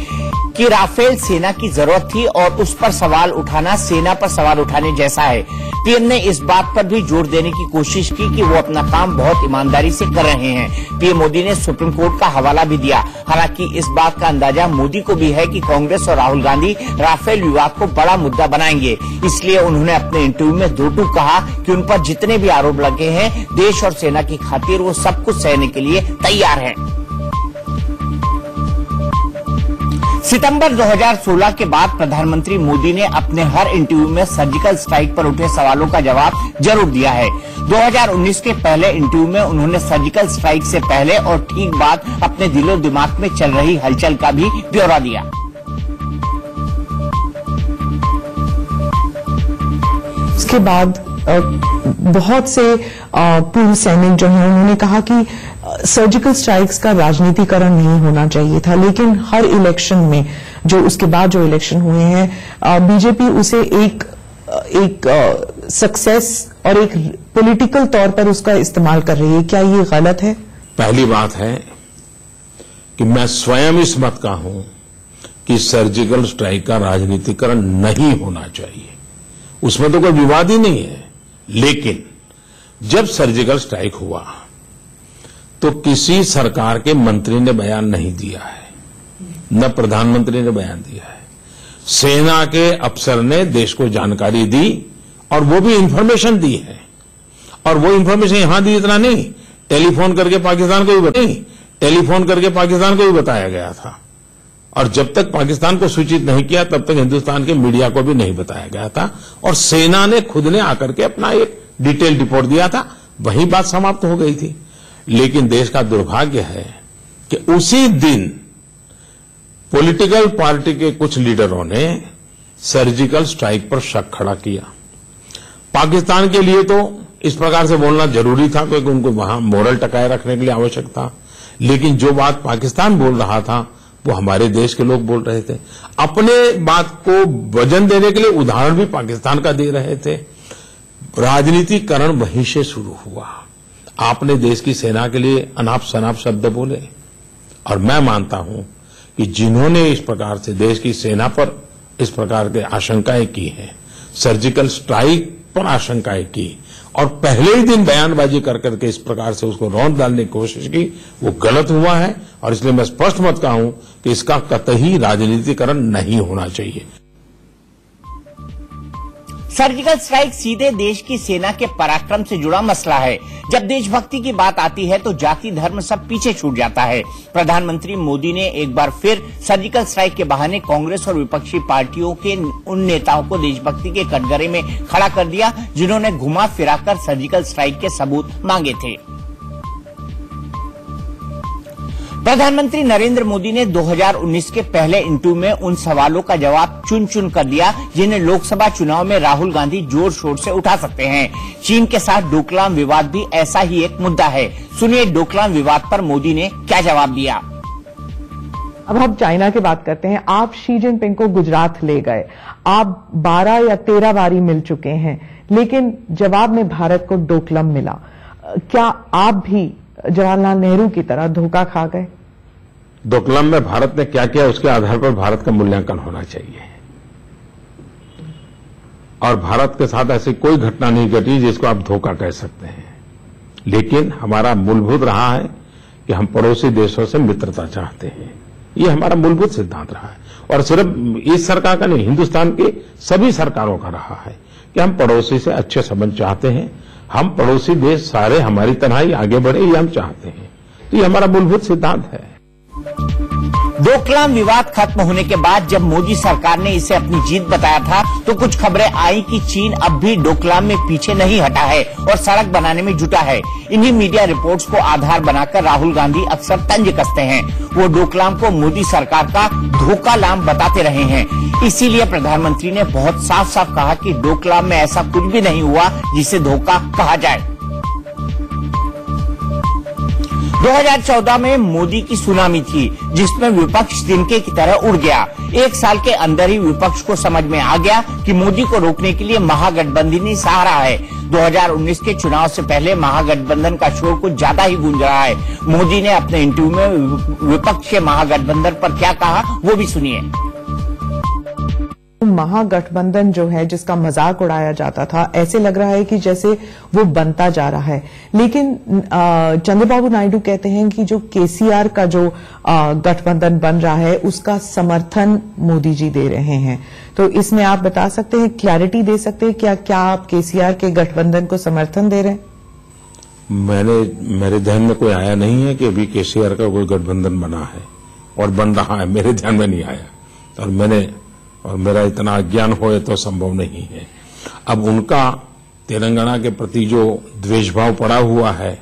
[SPEAKER 1] कि राफेल सेना की जरूरत थी और उस पर सवाल उठाना सेना पर सवाल उठाने जैसा है। पीएम ने इस बात पर भी जोर देने की कोशिश की कि वो अपना काम बहुत ईमानदारी से कर रहे हैं। पीएम मोदी ने सुप्रीम कोर्ट का हवाला भी दिया। हालांकि इस बात का अंदाजा मोदी को भी है कि कांग्रेस और राहुल गांधी राफेल विवाद को बड़ा मुद्दा बनाएंगे। इसलिए उन्होंने अपने इंटरव्यू में दो टूक कहा कि उन पर जितने भी आरोप लगे हैं, देश और सेना की खातिर वो सब कुछ सहने के लिए तैयार हैं। सितंबर 2016 के बाद प्रधानमंत्री मोदी ने अपने हर इंटरव्यू में सर्जिकल स्ट्राइक पर उठे सवालों का जवाब जरूर दिया है। 2019 के पहले इंटरव्यू में उन्होंने सर्जिकल स्ट्राइक से पहले और ठीक बाद अपने दिलो दिमाग में चल रही हलचल का भी ब्यौरा दिया।
[SPEAKER 2] उसके बाद बहुत से पूर्व सैनिक जो हैं उन्होंने कहा कि सर्जिकल स्ट्राइक्स का राजनीतिकरण नहीं होना चाहिए था, लेकिन हर इलेक्शन में जो उसके बाद जो इलेक्शन हुए हैं बीजेपी उसे एक सक्सेस और एक पॉलिटिकल तौर पर उसका इस्तेमाल कर रही है। क्या ये गलत है?
[SPEAKER 3] पहली बात है कि मैं स्वयं इस मत का हूं कि सर्जिकल स्ट्राइक का राजनीतिकरण नहीं होना चाहिए, उसमें तो कोई विवाद ही नहीं है। लेकिन जब सर्जिकल स्ट्राइक हुआ तो किसी सरकार के मंत्री ने बयान नहीं दिया है, न प्रधानमंत्री ने बयान दिया है। सेना के अफसर ने देश को जानकारी दी और वो भी इंफॉर्मेशन दी है। और वो इंफॉर्मेशन यहां दी इतना नहीं, टेलीफोन करके पाकिस्तान को भी बताया गया था। और जब तक पाकिस्तान को सूचित नहीं किया तब तक हिंदुस्तान के मीडिया को भी नहीं बताया गया था और सेना ने खुद ने आकर के अपना एक डिटेल रिपोर्ट दिया था, वही बात समाप्त हो गई थी। लेकिन देश का दुर्भाग्य है कि उसी दिन पॉलिटिकल पार्टी के कुछ लीडरों ने सर्जिकल स्ट्राइक पर शक खड़ा किया। पाकिस्तान के लिए तो इस प्रकार से बोलना जरूरी था क्योंकि उनको वहां मोरल टकाए रखने के लिए आवश्यक था, लेकिन जो बात पाकिस्तान बोल रहा था वो हमारे देश के लोग बोल रहे थे। अपने बात को वजन देने के लिए उदाहरण भी पाकिस्तान का दे रहे थे। राजनीतिकरण वहीं से शुरू हुआ। आपने देश की सेना के लिए अनाप शनाप शब्द बोले और मैं मानता हूं कि जिन्होंने इस प्रकार से देश की सेना पर इस प्रकार के आशंकाएं की हैं, सर्जिकल स्ट्राइक पर आशंकाएं की और पहले ही दिन बयानबाजी कर करके इस प्रकार से उसको रौंद डालने की कोशिश की, वो गलत हुआ है और इसलिए मैं स्पष्ट मत कहूं कि इसका कतई राजनीतिकरण नहीं होना चाहिए।
[SPEAKER 1] सर्जिकल स्ट्राइक सीधे देश की सेना के पराक्रम से जुड़ा मसला है। जब देशभक्ति की बात आती है तो जाति धर्म सब पीछे छूट जाता है। प्रधानमंत्री मोदी ने एक बार फिर सर्जिकल स्ट्राइक के बहाने कांग्रेस और विपक्षी पार्टियों के उन नेताओं को देशभक्ति के कटघरे में खड़ा कर दिया जिन्होंने घुमा फिराकर सर्जिकल स्ट्राइक के सबूत मांगे थे। प्रधानमंत्री नरेंद्र मोदी ने 2019 के पहले इंटरव्यू में उन सवालों का जवाब चुन चुन कर दिया जिन्हें लोकसभा चुनाव में राहुल गांधी जोर शोर से उठा सकते हैं। चीन के साथ डोकलाम विवाद भी ऐसा ही एक मुद्दा है। सुनिए डोकलाम विवाद पर मोदी ने क्या जवाब दिया।
[SPEAKER 2] अब हम चाइना की बात करते हैं। आप शी जिनपिंग को गुजरात ले गए, आप 12 या 13 बारी मिल चुके हैं, लेकिन जवाब में भारत को डोकलाम मिला। क्या आप भी जवाहरलाल नेहरू की तरह धोखा खा गए?
[SPEAKER 3] डोकलाम में भारत ने क्या किया उसके आधार पर भारत का मूल्यांकन होना चाहिए और भारत के साथ ऐसी कोई घटना नहीं घटी जिसको आप धोखा कह सकते हैं। लेकिन हमारा मूलभूत रहा है कि हम पड़ोसी देशों से मित्रता चाहते हैं। ये हमारा मूलभूत सिद्धांत रहा है और सिर्फ इस सरकार का नहीं, हिंदुस्तान की सभी सरकारों का रहा है कि हम पड़ोसी से अच्छे संबंध चाहते हैं। हम पड़ोसी देश सारे हमारी तरह ही आगे बढ़े ये हम चाहते हैं। तो ये हमारा मूलभूत सिद्धांत है।
[SPEAKER 1] डोकलाम विवाद खत्म होने के बाद जब मोदी सरकार ने इसे अपनी जीत बताया था तो कुछ खबरें आई कि चीन अब भी डोकलाम में पीछे नहीं हटा है और सड़क बनाने में जुटा है। इन्हीं मीडिया रिपोर्ट्स को आधार बनाकर राहुल गांधी अक्सर तंज कसते हैं। वो डोकलाम को मोदी सरकार का धोखालाम बताते रहे हैं। इसीलिए प्रधानमंत्री ने बहुत साफ साफ कहा कि डोकलाम में ऐसा कुछ भी नहीं हुआ जिसे धोखा कहा जाए। 2014 में मोदी की सुनामी थी जिसमें विपक्ष तिनके की तरह उड़ गया। एक साल के अंदर ही विपक्ष को समझ में आ गया कि मोदी को रोकने के लिए महागठबंधन ही सहारा है। 2019 के चुनाव से पहले महागठबंधन का शोर कुछ ज्यादा ही गूंज रहा है। मोदी ने अपने इंटरव्यू में विपक्ष के महागठबंधन पर क्या कहा वो भी सुनिए।
[SPEAKER 2] महागठबंधन जो है जिसका मजाक उड़ाया जाता था, ऐसे लग रहा है कि जैसे वो बनता जा रहा है। लेकिन चंद्रबाबू नायडू कहते हैं कि जो केसीआर का जो गठबंधन बन रहा है उसका समर्थन मोदी जी दे रहे हैं। तो इसमें आप बता सकते हैं, क्लैरिटी दे सकते हैं, क्या आप केसीआर के गठबंधन को समर्थन दे रहे हैं?
[SPEAKER 3] मेरे ध्यान में कोई आया नहीं है कि अभी केसीआर का कोई गठबंधन बना है और बन रहा है, मेरे ध्यान में नहीं आया और मेरा इतना अज्ञान हो तो संभव नहीं है। अब उनका तेलंगाना के प्रति जो द्वेष भाव पड़ा हुआ है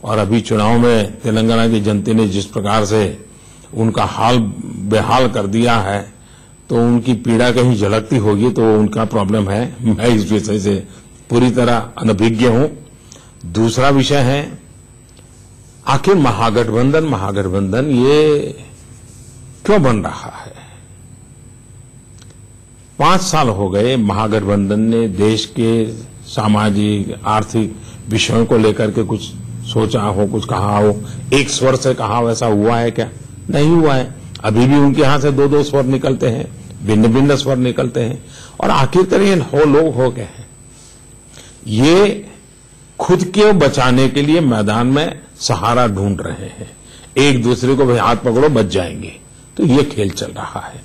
[SPEAKER 3] और अभी चुनाव में तेलंगाना की जनता ने जिस प्रकार से उनका हाल बेहाल कर दिया है तो उनकी पीड़ा कहीं झलकती होगी तो उनका प्रॉब्लम है। मैं इस विषय से पूरी तरह अनभिज्ञ हूं। दूसरा विषय है आखिर महागठबंधन ये क्यों बन रहा है? 5 साल हो गए महागठबंधन ने देश के सामाजिक आर्थिक विषयों को लेकर के कुछ सोचा हो, कुछ कहा हो, एक स्वर से कहा वैसा हुआ है क्या? नहीं हुआ है। अभी भी उनके यहां से 2-2 स्वर निकलते हैं, भिन्न भिन्न स्वर निकलते हैं और आखिरकार ये लोग हो गए हैं। ये खुद के बचाने के लिए मैदान में सहारा ढूंढ रहे हैं। एक दूसरे को भाई हाथ पकड़ो बच जाएंगे, तो ये खेल चल रहा है।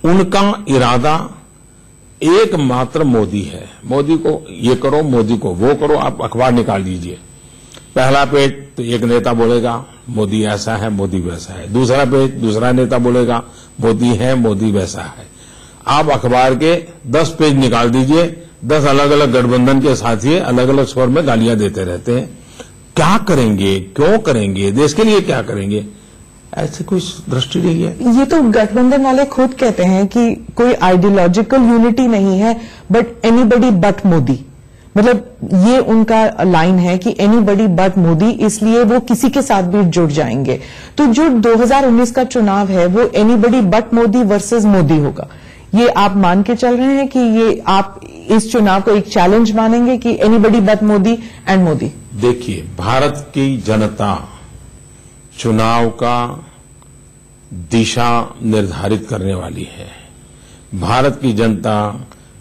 [SPEAKER 3] उनका इरादा एकमात्र मोदी है। मोदी को ये करो, मोदी को वो करो। आप अखबार निकाल लीजिए, पहला पेज तो एक नेता बोलेगा मोदी ऐसा है, मोदी वैसा है। दूसरा पेज दूसरा नेता बोलेगा मोदी है, मोदी वैसा है। आप अखबार के 10 पेज निकाल दीजिए, 10 अलग अलग गठबंधन के साथी अलग अलग स्वर में गालियां देते रहते हैं। क्या करेंगे, क्यों करेंगे, देश के लिए क्या करेंगे, ऐसी कोई दृष्टि नहीं है।
[SPEAKER 2] ये तो गठबंधन वाले खुद कहते हैं कि कोई आइडियोलॉजिकल यूनिटी नहीं है, बट एनीबडी बट मोदी। मतलब ये उनका लाइन है कि एनीबडी बट मोदी, इसलिए वो किसी के साथ भी जुड़ जाएंगे। तो जो 2019 का चुनाव है वो anybody but Modi versus Modi होगा। ये आप मान के चल रहे हैं कि ये आप इस चुनाव को एक चैलेंज मानेंगे कि anybody but Modi and Modi?
[SPEAKER 3] देखिए, भारत की जनता चुनाव का दिशा निर्धारित करने वाली है। भारत की जनता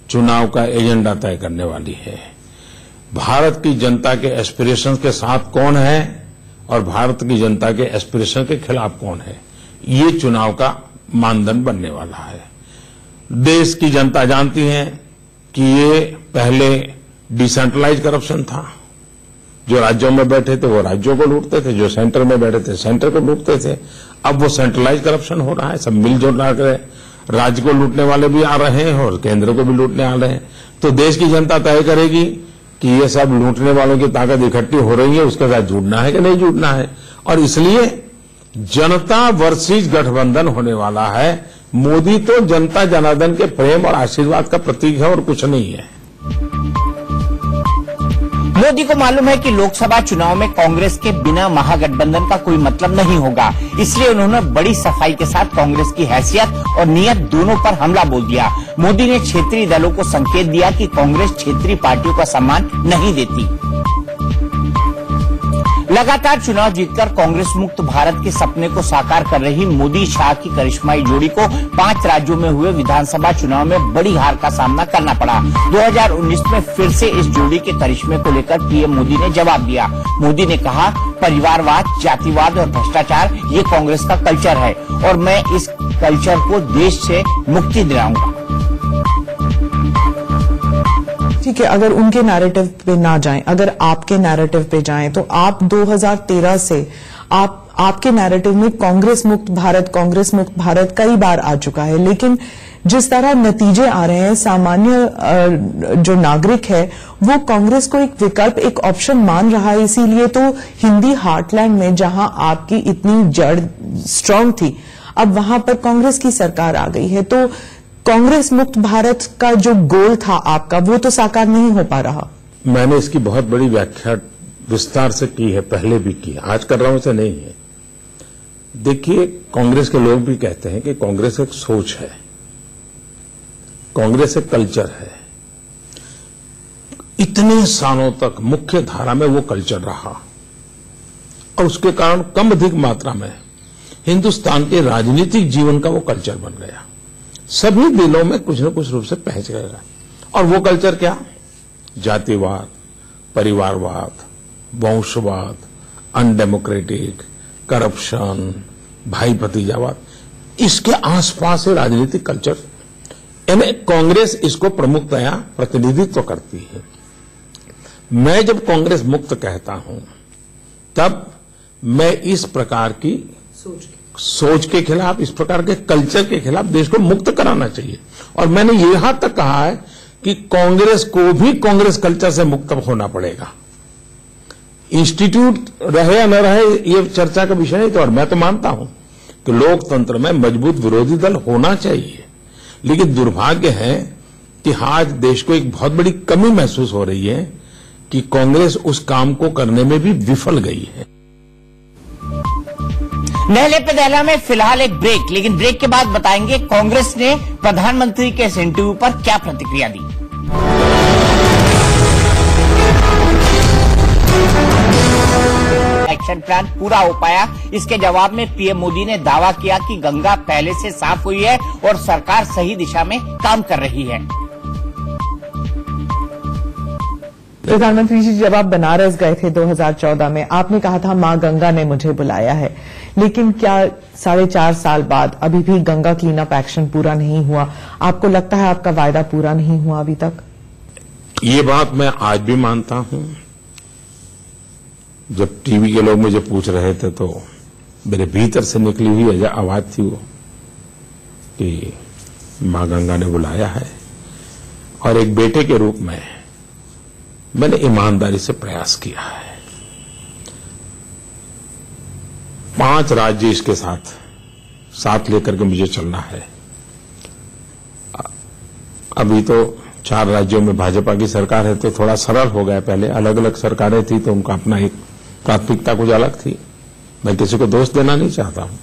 [SPEAKER 3] चुनाव का एजेंडा तय करने वाली है। भारत की जनता के एस्पिरेशन के साथ कौन है और भारत की जनता के एस्पिरेशन के खिलाफ कौन है, ये चुनाव का मानदंड बनने वाला है। देश की जनता जानती है कि ये पहले डिसेंट्रलाइज करप्शन था। जो राज्यों में बैठे थे वो राज्यों को लूटते थे, जो सेंटर में बैठे थे सेंटर को लूटते थे। अब वो सेंट्रलाइज करप्शन हो रहा है, सब मिलजुल रहे, राज्य को लूटने वाले भी आ रहे हैं और केंद्र को भी लूटने आ रहे हैं। तो देश की जनता तय करेगी कि ये सब लूटने वालों की ताकत इकट्ठी हो रही है, उसके साथ जुड़ना है कि नहीं जुड़ना है। और इसलिए जनता वर्सेस गठबंधन होने वाला है। मोदी तो जनता जनार्दन के प्रेम और आशीर्वाद का प्रतीक है और कुछ नहीं है।
[SPEAKER 1] मोदी को मालूम है कि लोकसभा चुनाव में कांग्रेस के बिना महागठबंधन का कोई मतलब नहीं होगा, इसलिए उन्होंने बड़ी सफाई के साथ कांग्रेस की हैसियत और नीयत दोनों पर हमला बोल दिया। मोदी ने क्षेत्रीय दलों को संकेत दिया कि कांग्रेस क्षेत्रीय पार्टियों का सम्मान नहीं देती। लगातार चुनाव जीतकर कांग्रेस मुक्त भारत के सपने को साकार कर रही मोदी शाह की करिश्माई जोड़ी को 5 राज्यों में हुए विधानसभा चुनाव में बड़ी हार का सामना करना पड़ा। 2019 में फिर से इस जोड़ी के करिश्मे को लेकर पीएम मोदी ने जवाब दिया। मोदी ने कहा, परिवारवाद, जातिवाद और भ्रष्टाचार ये कांग्रेस का कल्चर है और मैं इस कल्चर को देश से मुक्ति दिलाऊंगा।
[SPEAKER 2] ठीक है, अगर उनके नैरेटिव पे ना जाएं, अगर आपके नैरेटिव पे जाएं, तो आप 2013 से आपके नैरेटिव में कांग्रेस मुक्त भारत कई बार आ चुका है, लेकिन जिस तरह नतीजे आ रहे हैं, सामान्य जो नागरिक है वो कांग्रेस को एक विकल्प, एक ऑप्शन मान रहा है। इसीलिए तो हिंदी हार्टलैंड में जहां आपकी इतनी जड़ स्ट्रांग थी, अब वहां पर कांग्रेस की सरकार आ गई है। तो कांग्रेस मुक्त भारत का जो गोल था आपका, वो तो साकार नहीं हो पा रहा।
[SPEAKER 3] मैंने इसकी बहुत बड़ी व्याख्या विस्तार से की है, पहले भी की है, आज कर रहा हूं ऐसा नहीं है। देखिए, कांग्रेस के लोग भी कहते हैं कि कांग्रेस एक सोच है, कांग्रेस एक कल्चर है। इतने सालों तक मुख्य धारा में वो कल्चर रहा और उसके कारण कम अधिक मात्रा में हिंदुस्तान के राजनीतिक जीवन का वो कल्चर बन गया। सभी दिलों में कुछ न कुछ रूप से पहुंच गएगा। और वो कल्चर क्या? जातिवाद, परिवारवाद, वंशवाद, अनडेमोक्रेटिक, करप्शन, भाई भतीजावाद, इसके आसपास से राजनीतिक कल्चर, यानी कांग्रेस इसको प्रमुखतया प्रतिनिधित्व करती है। मैं जब कांग्रेस मुक्त कहता हूं तब मैं इस प्रकार की सोच के खिलाफ, इस प्रकार के कल्चर के खिलाफ देश को मुक्त कराना चाहिए। और मैंने यहां तक कहा है कि कांग्रेस को भी कांग्रेस कल्चर से मुक्त होना पड़ेगा। इंस्टीट्यूट रहे या न रहे ये चर्चा का विषय नहीं। तो और मैं तो मानता हूं कि लोकतंत्र में मजबूत विरोधी दल होना चाहिए, लेकिन दुर्भाग्य है कि आज देश को एक बहुत बड़ी कमी महसूस हो रही है कि कांग्रेस उस काम को करने में भी विफल गई है।
[SPEAKER 1] नहले पे दहला में फिलहाल एक ब्रेक, लेकिन ब्रेक के बाद बताएंगे कांग्रेस ने प्रधानमंत्री के इस इंटरव्यू पर क्या प्रतिक्रिया दी। एक्शन प्लान पूरा हो पाया, इसके जवाब में पीएम मोदी ने दावा किया कि गंगा पहले से साफ हुई है और सरकार सही दिशा में काम कर रही है।
[SPEAKER 2] प्रधानमंत्री जी, जब आप बनारस गए थे 2014 में, आपने कहा था मां गंगा ने मुझे बुलाया है, लेकिन क्या 4.5 साल बाद अभी भी गंगा क्लीन अप एक्शन पूरा नहीं हुआ? आपको लगता है आपका वायदा पूरा नहीं हुआ अभी तक?
[SPEAKER 3] ये बात मैं आज भी मानता हूं। जब टीवी के लोग मुझे पूछ रहे थे तो मेरे भीतर से निकली हुई आवाज थी वो कि मां गंगा ने बुलाया है, और एक बेटे के रूप में मैंने ईमानदारी से प्रयास किया है। 5 राज्य इसके साथ लेकर के मुझे चलना है। अभी तो 4 राज्यों में भाजपा की सरकार है तो थोड़ा सरल हो गया। पहले अलग अलग सरकारें थी तो उनका अपना एक प्राथमिकता कुछ अलग थी। मैं किसी को दोष देना नहीं चाहता हूं,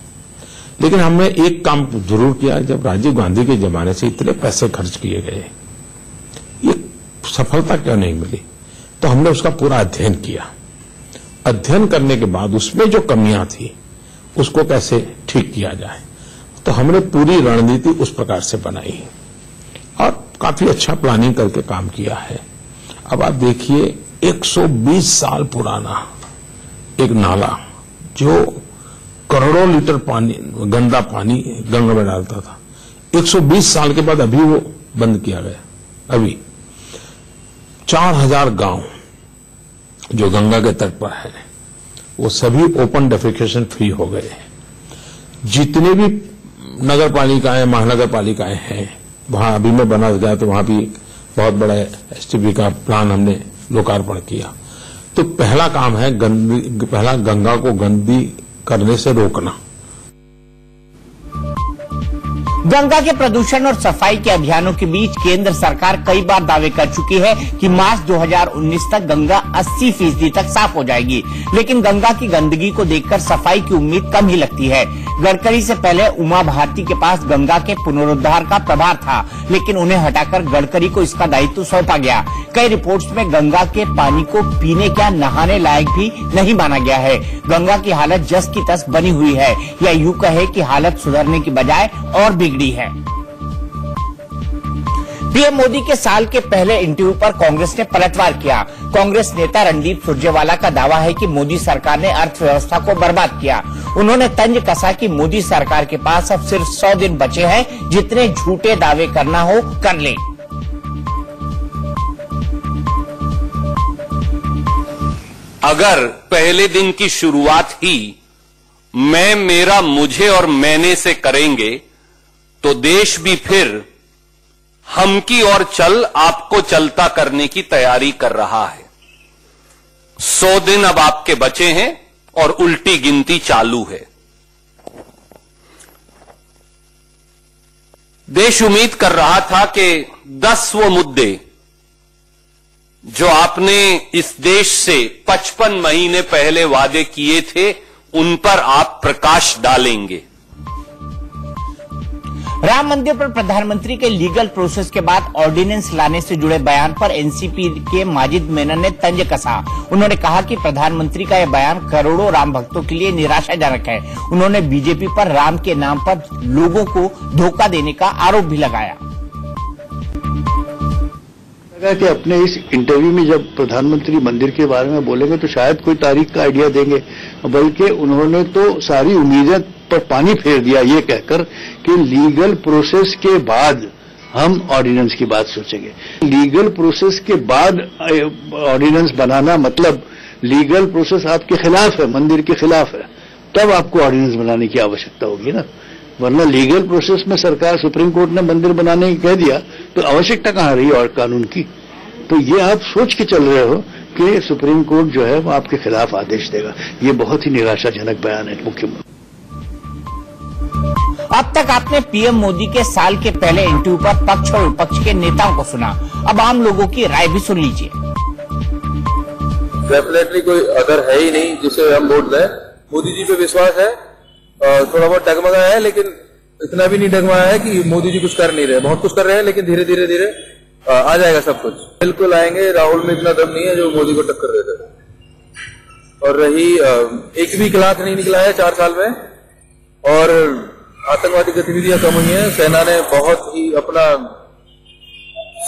[SPEAKER 3] लेकिन हमने एक काम जरूर किया। जब राजीव गांधी के जमाने से इतने पैसे खर्च किए गए, ये सफलता क्यों नहीं मिली? तो हमने उसका पूरा अध्ययन किया। अध्ययन करने के बाद उसमें जो कमियां थी उसको कैसे ठीक किया जाए, तो हमने पूरी रणनीति उस प्रकार से बनाई और काफी अच्छा प्लानिंग करके काम किया है। अब आप देखिए 120 साल पुराना एक नाला जो करोड़ों लीटर पानी, गंदा पानी गंगा में डालता था, 120 साल के बाद अभी वो बंद किया गया। अभी 4000 गांव जो गंगा के तट पर है वो सभी ओपन डेफिकेशन फ्री हो गए। जितने भी नगर पालिकाएं, महानगर पालिकाएं हैं, वहां अभी में बना गया तो वहां भी बहुत बड़ा एसटीपी का प्लान हमने लोकार्पण किया। तो पहला काम है पहला गंगा को गंदी करने से रोकना।
[SPEAKER 1] गंगा के प्रदूषण और सफाई के अभियानों के बीच केंद्र सरकार कई बार दावे कर चुकी है कि मार्च 2019 तक गंगा 80% तक साफ हो जाएगी, लेकिन गंगा की गंदगी को देखकर सफाई की उम्मीद कम ही लगती है। गडकरी से पहले उमा भारती के पास गंगा के पुनरुद्धार का प्रभार था, लेकिन उन्हें हटाकर गडकरी को इसका दायित्व सौंपा गया। कई रिपोर्ट्स में गंगा के पानी को पीने क्या नहाने लायक भी नहीं माना गया है। गंगा की हालत जस की तस बनी हुई है, या यूं कहे कि हालत सुधरने की बजाय और बिगड़ी है। पीएम मोदी के साल के पहले इंटरव्यू पर कांग्रेस ने पलटवार किया। कांग्रेस नेता रणदीप सुरजेवाला का दावा है कि मोदी सरकार ने अर्थव्यवस्था को बर्बाद किया। उन्होंने तंज कसा कि मोदी सरकार के पास अब सिर्फ 100 दिन बचे हैं, जितने झूठे दावे करना हो कर ले।
[SPEAKER 7] अगर पहले दिन की शुरुआत ही मैं, मेरा, मुझे और मैंने से करेंगे तो देश भी फिर हम की और चल आपको चलता करने की तैयारी कर रहा है। 100 दिन अब आपके बचे हैं और उल्टी गिनती चालू है। देश उम्मीद कर रहा था कि 10 वो मुद्दे जो आपने इस देश से 55 महीने पहले वादे किए थे, उन पर आप प्रकाश डालेंगे।
[SPEAKER 1] राम मंदिर पर प्रधानमंत्री के लीगल प्रोसेस के बाद ऑर्डिनेंस लाने से जुड़े बयान पर एनसीपी के माजिद मेनन ने तंज कसा। उन्होंने कहा कि प्रधानमंत्री का यह बयान करोड़ों राम भक्तों के लिए निराशाजनक है। उन्होंने बीजेपी पर राम के नाम पर लोगों को धोखा देने का आरोप भी लगाया।
[SPEAKER 5] कि अपने इस इंटरव्यू में जब प्रधानमंत्री मंदिर के बारे में बोलेंगे तो शायद कोई तारीख का आइडिया देंगे, बल्कि उन्होंने तो सारी उम्मीदें पर पानी फेर दिया ये कहकर कि लीगल प्रोसेस के बाद हम ऑर्डिनेंस की बात सोचेंगे। लीगल प्रोसेस के बाद ऑर्डिनेंस बनाना मतलब लीगल प्रोसेस आपके खिलाफ है, मंदिर के खिलाफ है, तब आपको ऑर्डिनेंस बनाने की आवश्यकता होगी ना। वरना लीगल प्रोसेस में सरकार, सुप्रीम कोर्ट ने मंदिर बनाने की कह दिया तो आवश्यकता कहां रही और कानून की। तो ये आप सोच के चल रहे हो कि सुप्रीम कोर्ट जो है वो आपके खिलाफ आदेश देगा। ये बहुत ही निराशाजनक बयान है मुख्यमंत्री।
[SPEAKER 1] अब तक आपने पीएम मोदी के साल के पहले इंटरव्यू पर पक्ष और विपक्ष के नेताओं को सुना। अब आम लोगों की राय भी सुन लीजिए।
[SPEAKER 8] डेफिनेटली कोई अदर है ही नहीं जिसे हम वोट दें। मोदी जी पे विश्वास है, थोड़ा बहुत डगमगाया है, लेकिन इतना भी नहीं डगमगाया है कि मोदी जी कुछ कर नहीं रहे। बहुत कुछ कर रहे हैं, लेकिन धीरे धीरे धीरे आ जाएगा सब कुछ। बिल्कुल आएंगे। राहुल में इतना दम नहीं है जो मोदी को टक्कर देते थे। और रही एक भी क्लास नहीं निकला है 4 साल में, और आतंकवादी गतिविधियां कम हुई हैं। सेना ने बहुत ही अपना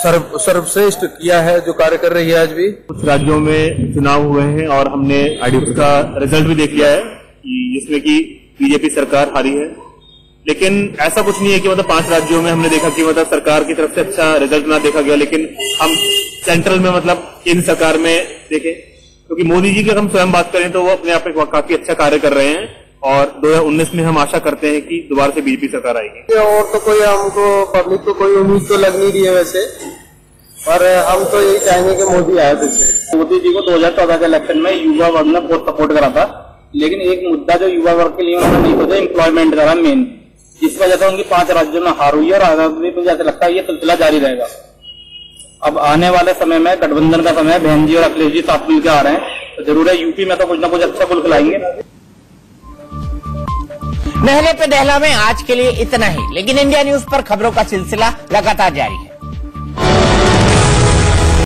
[SPEAKER 8] सर्वश्रेष्ठ किया है जो कार्य कर रही है आज भी।
[SPEAKER 6] कुछ राज्यों में चुनाव हुए हैं और हमने उसका रिजल्ट भी देख लिया है जिसमें कि बीजेपी सरकार हारी है। लेकिन ऐसा कुछ नहीं है कि मतलब 5 राज्यों में हमने देखा कि मतलब सरकार की तरफ से अच्छा रिजल्ट ना देखा गया, लेकिन हम सेंट्रल में मतलब केंद्र सरकार में देखें क्योंकि मोदी जी की अगर हम स्वयं बात करें तो वो अपने आप में काफी अच्छा कार्य कर रहे हैं और 2019 में हम आशा करते हैं कि दोबारा से बीजेपी सरकार आएगी।
[SPEAKER 8] और तो कोई हमको पब्लिक को कोई उम्मीद तो लग नहीं रही है वैसे, पर हम तो यही चाहेंगे कि मोदी आए फिर से।
[SPEAKER 9] मोदी जी को 2014 के इलेक्शन में युवा वर्ग ने बहुत सपोर्ट करा था, लेकिन एक मुद्दा जो युवा वर्ग के लिए उन्होंने नहीं सोचा, एम्प्लॉयमेंट करा मेन, जिस वजह से उनकी 5 राज्यों में हार हुई है और आगे भी मुझे ऐसा लगता है ये सिलसिला जारी रहेगा। अब आने वाले समय में गठबंधन का समय, बहन जी और अखिलेश जी साथ मिलकर आ रहे हैं, तो जरूर है यूपी में तो कुछ ना कुछ अच्छा फुल खिलाएंगे।
[SPEAKER 1] नहले पे दहला में आज के लिए इतना ही, लेकिन इंडिया न्यूज पर खबरों का सिलसिला लगातार जारी है।